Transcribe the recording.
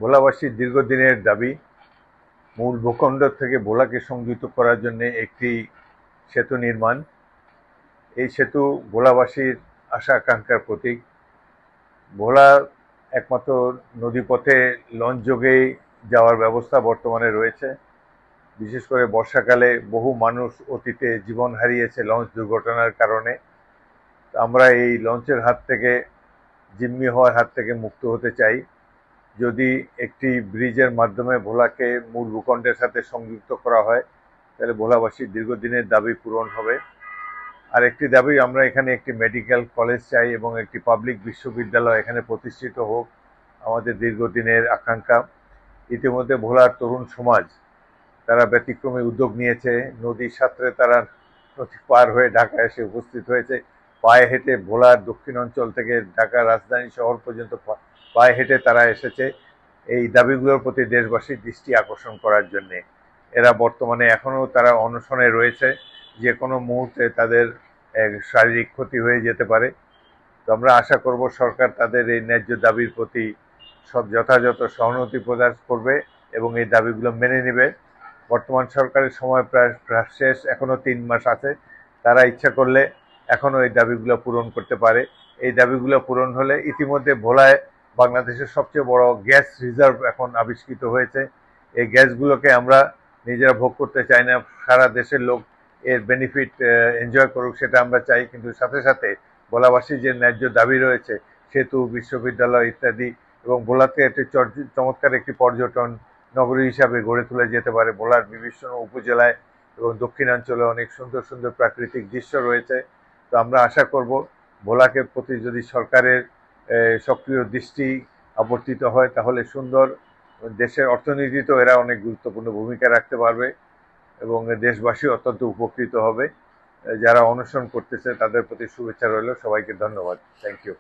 ভোলাবাসীর দীর্ঘদিনের দাবি মূল ভূখণ্ড থেকে ভোলাকে সংযুক্ত করার জন্য একটি সেতু নির্মাণ। এই সেতু ভোলাবাসীর আশা আকাঙ্ক্ষার প্রতীক। ভোলা একমাত্র নদীপথে লঞ্চ যোগেই যাওয়ার ব্যবস্থা বর্তমানে রয়েছে। বিশেষ করে বর্ষাকালে বহু মানুষ অতীতে জীবন হারিয়েছে লঞ্চ দুর্ঘটনার কারণে। আমরা এই লঞ্চের হাত থেকে, জিম্মি হওয়ার হাত থেকে মুক্ত হতে চাই। যদি একটি ব্রিজের মাধ্যমে ভোলাকে মূল ভূখণ্ডের সাথে সংযুক্ত করা হয়, তাহলে ভোলাবাসীর দীর্ঘদিনের দাবি পূরণ হবে। আর একটি দাবি, আমরা এখানে একটি মেডিকেল কলেজ চাই এবং একটি পাবলিক বিশ্ববিদ্যালয় এখানে প্রতিষ্ঠিত হোক, আমাদের দীর্ঘদিনের আকাঙ্ক্ষা। ইতিমধ্যে ভোলার তরুণ সমাজ তারা ব্যতিক্রমী উদ্যোগ নিয়েছে। নদীর সাঁতরে তারা নদী পার হয়ে ঢাকা এসে উপস্থিত হয়েছে। পায়ে হেঁটে ভোলার দক্ষিণ অঞ্চল থেকে ঢাকার রাজধানী শহর পর্যন্ত পায়ে হেঁটে তারা এসেছে এই দাবিগুলোর প্রতি দেশবাসীর দৃষ্টি আকর্ষণ করার জন্যে। এরা বর্তমানে এখনও তারা অনশনে রয়েছে। যে কোনো মুহূর্তে তাদের শারীরিক ক্ষতি হয়ে যেতে পারে। তো আমরা আশা করব সরকার তাদের এই ন্যায্য দাবির প্রতি সব যথাযথ সহানুভূতি প্রকাশ করবে এবং এই দাবিগুলো মেনে নেবে। বর্তমান সরকারের সময় প্রায় শেষ, এখনও 3 মাস আছে। তারা ইচ্ছা করলে এখনও এই দাবিগুলো পূরণ করতে পারে। এই দাবিগুলো পূরণ হলে ইতিমধ্যে ভোলায় বাংলাদেশের সবচেয়ে বড় গ্যাস রিজার্ভ এখন আবিষ্কৃত হয়েছে। এই গ্যাসগুলোকে আমরা নিজেরা ভোগ করতে চাই না, সারা দেশের লোক এর বেনিফিট এনজয় করুক, সেটা আমরা চাই। কিন্তু সাথে সাথে ভোলাবাসীর যে ন্যায্য দাবি রয়েছে, সেতু, বিশ্ববিদ্যালয় ইত্যাদি, এবং ভোলাতে একটি চমৎকার একটি পর্যটন নগরী হিসাবে গড়ে তোলা যেতে পারে। ভোলার বিভিন্ন উপজেলায় এবং দক্ষিণাঞ্চলে অনেক সুন্দর সুন্দর প্রাকৃতিক দৃশ্য রয়েছে। তো আমরা আশা করব ভোলাকে প্রতি যদি সরকারের সক্রিয় দৃষ্টি আবর্তিত হয়, তাহলে সুন্দর দেশের অর্থনীতিতেও এরা অনেক গুরুত্বপূর্ণ ভূমিকা রাখতে পারবে এবং দেশবাসী অত্যন্ত উপকৃত হবে। যারা অনশন করতেছে তাদের প্রতি শুভেচ্ছা রইল। সবাইকে ধন্যবাদ। Thank you.